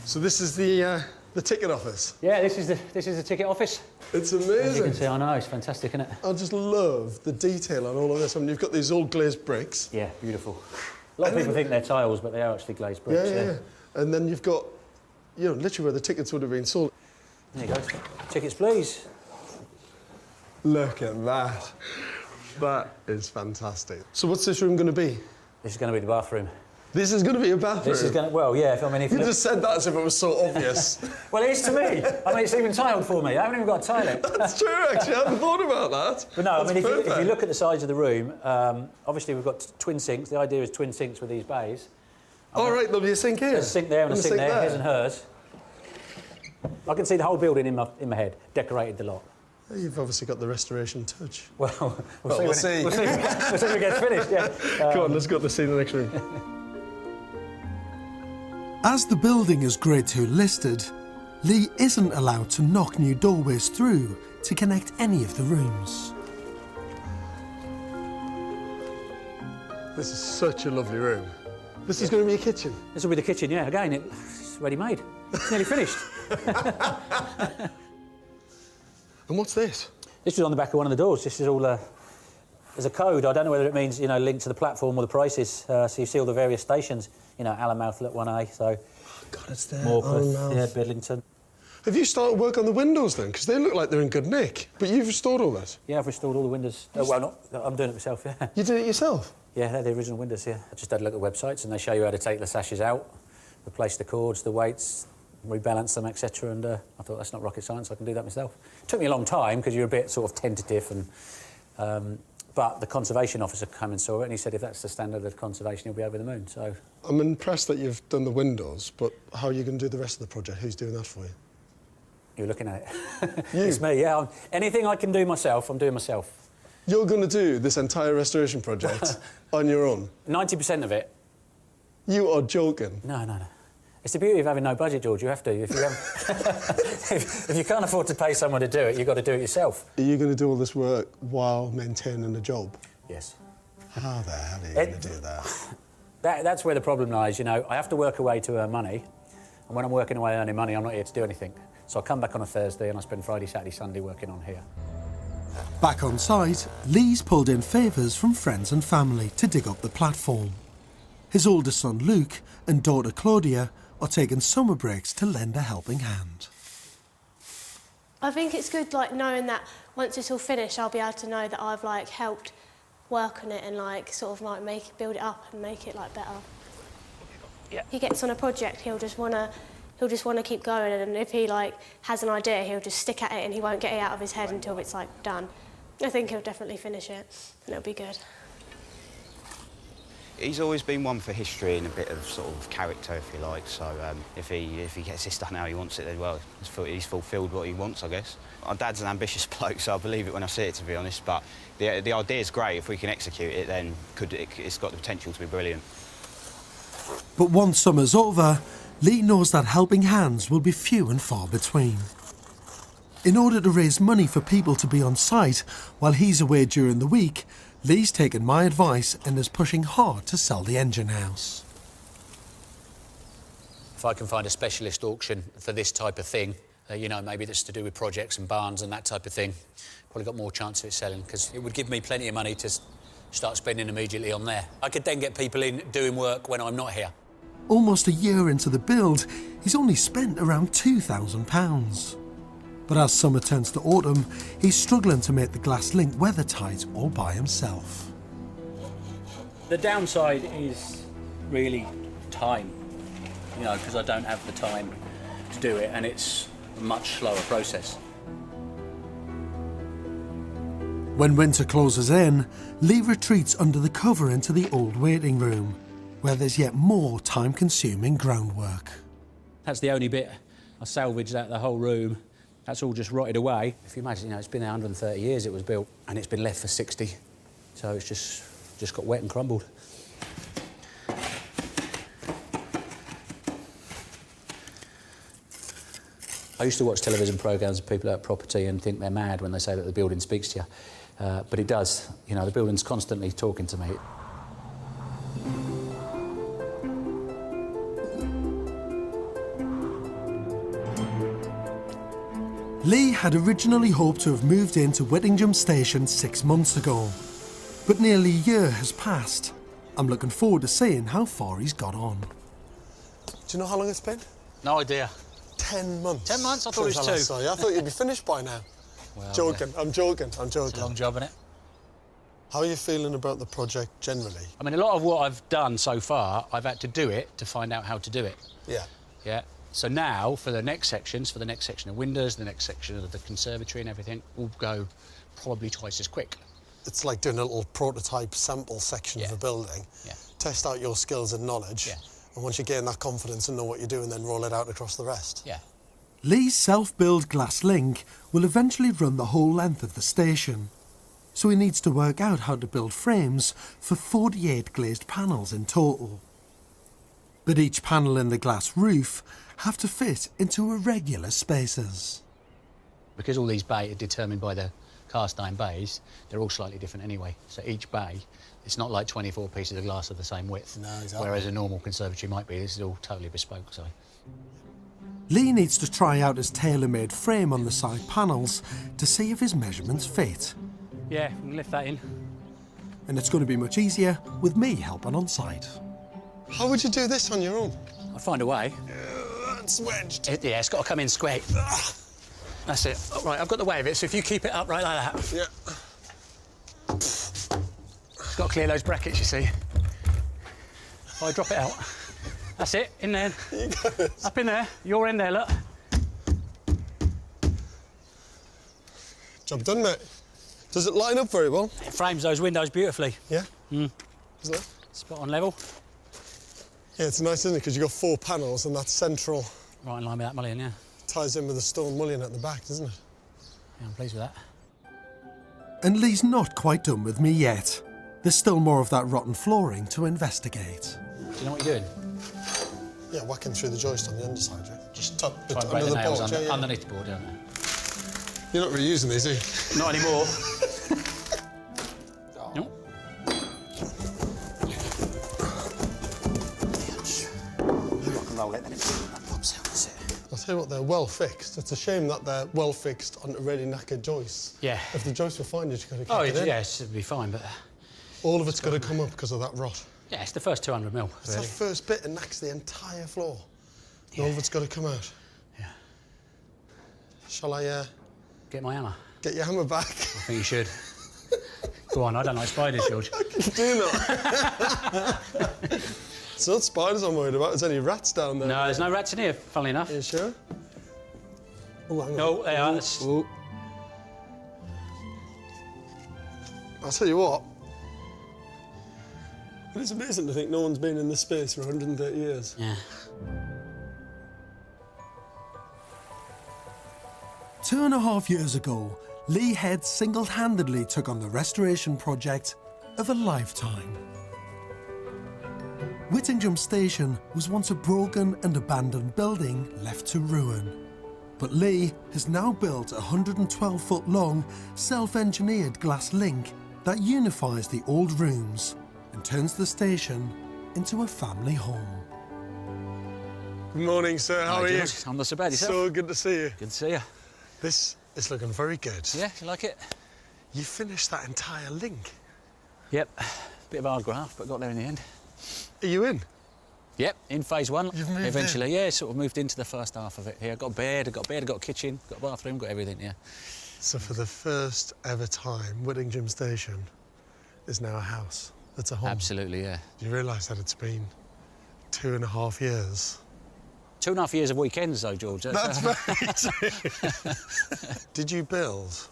So this is the ticket office? Yeah, this is the ticket office. It's amazing. As you can see, I know, it's fantastic, isn't it? I just love the detail on all of this. I mean, you've got these old glazed bricks. Yeah, beautiful. A lot of people think they're tiles, but they are actually glazed bricks. Yeah. And then you've got, you know, literally where the tickets would have been sold. There you go. Tickets, please. Look at that. That is fantastic. So what's this room going to be? This is going to be the bathroom. This is going to be a bathroom? This is going to... Well, yeah, I mean, if you just said that as if it was so obvious. Well, it is to me. I mean, it's even tiled for me. I haven't even got a toilet. That's true, actually. I hadn't thought about that. But no, that's I mean, if you look at the size of the room, obviously we've got twin sinks. The idea is twin sinks with these bays. All right, there'll be a sink here. There's a sink there and a sink there, his and hers. I can see the whole building in my head, decorated the lot. You've obviously got the restoration touch. Well, we'll see. We'll see when it gets finished, yeah. Come on, let's go to see the next room. As the building is Grade 2 listed, Lee isn't allowed to knock new doorways through to connect any of the rooms. This is such a lovely room. This is going to be a kitchen. This will be the kitchen, yeah. Again, it's ready-made. It's nearly finished. And what's this? This is on the back of one of the doors. This is all... there's a code. I don't know whether it means, you know, linked to the platform or the prices. So you see all the various stations. You know, Allenmouth at 1A, so... Oh, God, it's there. Morpeth, yeah, Bidlington. Have you started work on the windows, then? Because they look like they're in good nick. But you've restored all that? Yeah, I've restored all the windows. Well, not... I'm doing it myself, yeah. You did it yourself? Yeah, they're the original windows, yeah. I just had a look at websites and they show you how to take the sashes out, replace the cords, the weights, rebalance them, etc. And I thought, that's not rocket science, I can do that myself. It took me a long time because you're a bit sort of tentative and... but the conservation officer came and saw it and he said if that's the standard of conservation, he'll be over the moon, so... I'm impressed that you've done the windows, but how are you going to do the rest of the project? Who's doing that for you? You're looking at it. You? It's me, yeah. Anything I can do myself, I'm doing myself. You're going to do this entire restoration project on your own? 90% of it. You are joking. No. It's the beauty of having no budget, George. You have to. If you, if you can't afford to pay someone to do it, you've got to do it yourself. Are you going to do all this work while maintaining the job? Yes. How the hell are you going to do that? That's where the problem lies, you know. I have to work away to earn money, and when I'm working away earning money, I'm not here to do anything. So I come back on a Thursday and I spend Friday, Saturday, Sunday working on here. Back on site, Lee's pulled in favours from friends and family to dig up the platform. His oldest son Luke and daughter Claudia are taking summer breaks to lend a helping hand. I think it's good, like, knowing that once it's all finished, I'll be able to know that I've, like, helped work on it and, like, sort of, like, build it up and make it, like, better. Yeah. He gets on a project, he'll just want to keep going, and if he, like, has an idea, he'll just stick at it and he won't get it out of his head until it's, like, done. I think he'll definitely finish it, and it'll be good. He's always been one for history and a bit of sort of character, if you like. So if he gets this done how he wants it, then well, he's fulfilled what he wants, I guess. My dad's an ambitious bloke, so I believe it when I see it, to be honest. But the idea is great. If we can execute it, then it's got the potential to be brilliant. But once summer's over, Lee knows that helping hands will be few and far between. In order to raise money for people to be on site while he's away during the week, Lee's taken my advice and is pushing hard to sell the engine house. If I can find a specialist auction for this type of thing, you know, maybe that's to do with projects and barns and that type of thing, probably got more chance of it selling, because it would give me plenty of money to start spending immediately on there. I could then get people in doing work when I'm not here. Almost a year into the build, he's only spent around £2,000. But as summer turns to autumn, he's struggling to make the glass link weather-tight all by himself. The downside is really time, you know, because I don't have the time to do it, and it's a much slower process. When winter closes in, Lee retreats under the cover into the old waiting room, where there's yet more time-consuming groundwork. That's the only bit I salvaged out of the whole room. That's all just rotted away. If you imagine, you know, it's been there 130 years it was built, and it's been left for 60. So it's just got wet and crumbled. I used to watch television programmes of people at property and think they're mad when they say that the building speaks to you. But it does. You know, the building's constantly talking to me. Lee had originally hoped to have moved into Whittingham Station 6 months ago, but nearly a year has passed. I'm looking forward to seeing how far he's got on. Do you know how long it's been? No idea. 10 months. 10 months? I thought it was 2. I saw you. I thought you'd be finished by now. Well, joking. yeah. I'm joking. I'm joking. It's a long job, isn't it? How are you feeling about the project generally? I mean, a lot of what I've done so far, I've had to do it to find out how to do it. Yeah. Yeah. So now, for the next sections, for the next section of windows, the next section of the conservatory and everything, will go probably twice as quick. It's like doing a little prototype sample section of a building. Yeah. Test out your skills and knowledge. Yeah. And once you gain that confidence and know what you're doing, then roll it out across the rest. Yeah. Lee's self-built glass link will eventually run the whole length of the station, so he needs to work out how to build frames for 48 glazed panels in total. But each panel in the glass roof have to fit into irregular spaces. Because all these bays are determined by the cast iron bays, they're all slightly different anyway. So each bay, it's not like 24 pieces of glass of the same width. No, exactly. Whereas a normal conservatory might be. This is all totally bespoke, so. Lee needs to try out his tailor-made frame on the side panels to see if his measurements fit. Yeah, we can lift that in. And it's going to be much easier with me helping on site. How would you do this on your own? I'll find a way. It's wedged. Yeah, it's got to come in square. That's it. Oh, right, I've got the way of it, so if you keep it up right like that. Yeah. It's got to clear those brackets, you see. If I drop it out. That's it, in there. You got it. Up in there. You're in there, look. Job done, mate. Does it line up very well? It frames those windows beautifully. Yeah? Isn't it? Spot on level. Yeah, it's nice, isn't it? Because you've got 4 panels and that central Right in line with that mullion, yeah. ties in with the stone mullion at the back, doesn't it? Yeah, I'm pleased with that. And Lee's not quite done with me yet. There's still more of that rotten flooring to investigate. Do you know what you're doing? Yeah, whacking through the joist on the underside, yeah? Just top, Try and under break the the nails board, under, yeah. underneath the board, don't you? You're not reusing these, are you? Not anymore. No. Roll it, then it pops out, that's it. I'll tell you what, they're well fixed. It's a shame that they're well fixed onto really knackered joists. Yeah. If the joists were fine, you'd just got to kick Oh, it in. yeah, it should be fine, but... All of it's got to come up because of that rot. Yeah, it's the first 200 mil, It's really. that first bit that knacks the entire floor. And all of it's got to come out. Yeah. Shall I Get my hammer. get your hammer back? I think you should. Go on, I don't like spiders, George. I can do that. It's not spiders I'm worried about, it's only rats down there. No, there's no rats in here, funnily enough. Are you sure? Oh, hang on. No, they are. Ooh. I'll tell you what. It is amazing to think no one's been in this space for 130 years. Yeah. 2.5 years ago, Lee Head single-handedly took on the restoration project of a lifetime. Whittingham Station was once a broken and abandoned building left to ruin. But Lee has now built a 112-foot-long, self-engineered glass link that unifies the old rooms and turns the station into a family home. Good morning, sir. How are you? I'm not so bad, yourself? So good to see you. Good to see you. This is looking very good. Yeah, you like it? You finished that entire link. Yep. Bit of hard graft, but got there in the end. Are you in? Yep, in phase 1. You've moved eventually, yeah, sort of moved into the first half of it here. Got a bed, I've got a kitchen, got a bathroom, got everything, yeah. So for the first ever time, Whittingham Station is now a house. It's a home. Absolutely, yeah. Do you realise that it's been 2.5 years? 2.5 years of weekends, though, George. That's very true. Did you build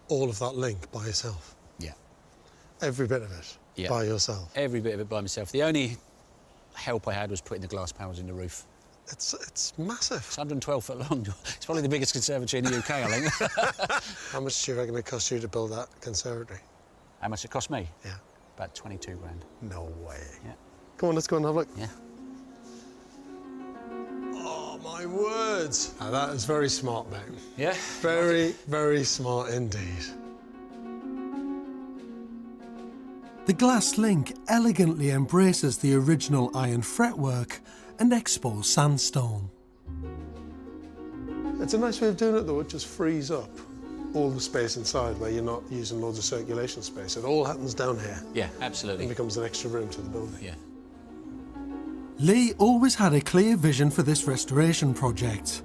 all of that link by yourself? Yeah. Every bit of it Yeah. by yourself? Every bit of it by myself. The only help I had was putting the glass panels in the roof. It's massive. It's 112 foot long. It's probably the biggest conservatory in the UK, I think. How much do you reckon it cost you to build that conservatory? How much it cost me? Yeah. About 22 grand. No way. Yeah. Come on, let's go and have a look. Yeah. Oh, my words. Now, that is very smart, mate. Yeah? Very, very smart indeed. The glass link elegantly embraces the original iron fretwork and exposed sandstone. It's a nice way of doing it, though. It just frees up all the space inside where you're not using loads of circulation space. It all happens down here. Yeah, absolutely. It becomes an extra room to the building. Yeah. Lee always had a clear vision for this restoration project.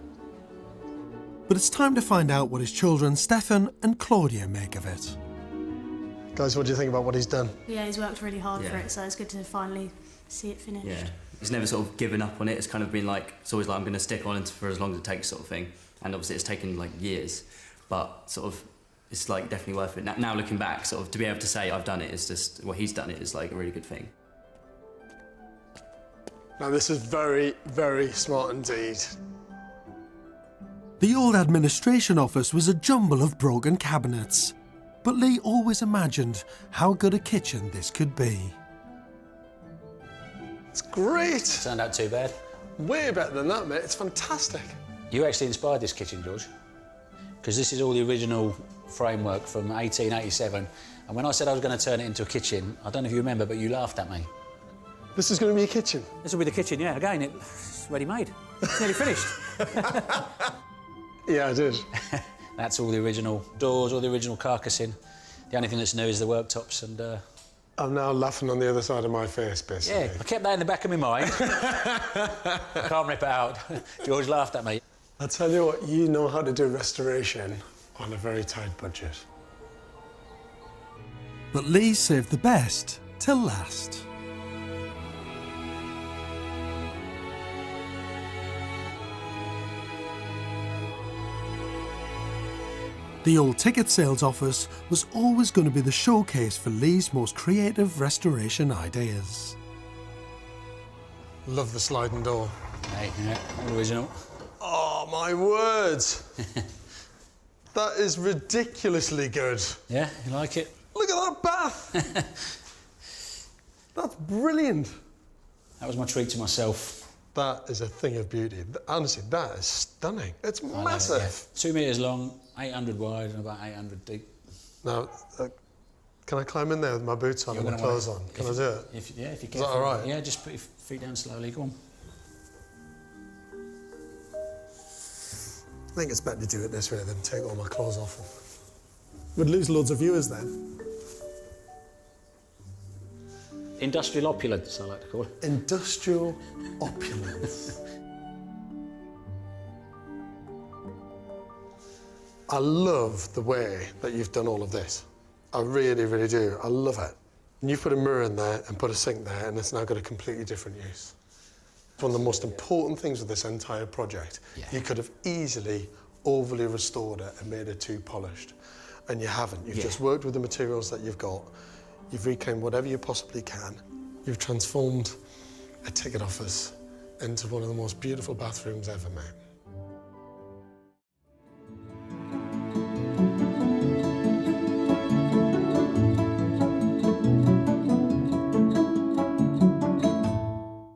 But it's time to find out what his children Stefan and Claudia make of it. Guys, what do you think about what he's done? Yeah, he's worked really hard for it, so it's good to finally see it finished. Yeah, he's never sort of given up on it. It's kind of been like, it's always like, I'm going to stick on it for as long as it takes, sort of thing. And obviously it's taken like years, but sort of it's like definitely worth it. Now looking back, sort of to be able to say I've done it is just, well, he's done it is like a really good thing. Now this is very, very smart indeed. The old administration office was a jumble of broken cabinets, but Lee always imagined how good a kitchen this could be. It's great. Turned out too bad. Way better than that, mate. It's fantastic. You actually inspired this kitchen, George, because this is all the original framework from 1887. And when I said I was going to turn it into a kitchen, I don't know if you remember, but you laughed at me. This is going to be a kitchen. This will be the kitchen, yeah. Again, it's ready-made. It's nearly finished. Yeah, I did. That's all the original doors, all the original carcassing. The only thing that's new is the worktops and... I'm now laughing on the other side of my face, basically. Yeah, I kept that in the back of my mind. I can't rip it out. George laughed at me. I tell you what, you know how to do restoration on a very tight budget. But Lee saved the best till last. The old ticket sales office was always going to be the showcase for Lee's most creative restoration ideas. Love the sliding door. Hey, yeah, all original. Oh, my word. That is ridiculously good. Yeah, you like it? Look at that bath. That's brilliant. That was my treat to myself. That is a thing of beauty. Honestly, that is stunning. It's I know it, massive. yeah. 2 metres long, 800 wide and about 800 deep. Now, can I climb in there with my boots on and my clothes on? Can I do it? If you Is can. that all right? Yeah, just put your feet down slowly. Go on. I think it's better to do it this way than take all my clothes off. We'd lose loads of viewers then. Industrial opulence, I like to call it. Industrial opulence. I love the way that you've done all of this. I really, really do. I love it. And you've put a mirror in there and put a sink there, and it's now got a completely different use. One of the most important things with this entire project, you could have easily overly restored it and made it too polished. And you haven't. You've just worked with the materials that you've got. You've reclaimed whatever you possibly can. You've transformed a ticket office into one of the most beautiful bathrooms ever made.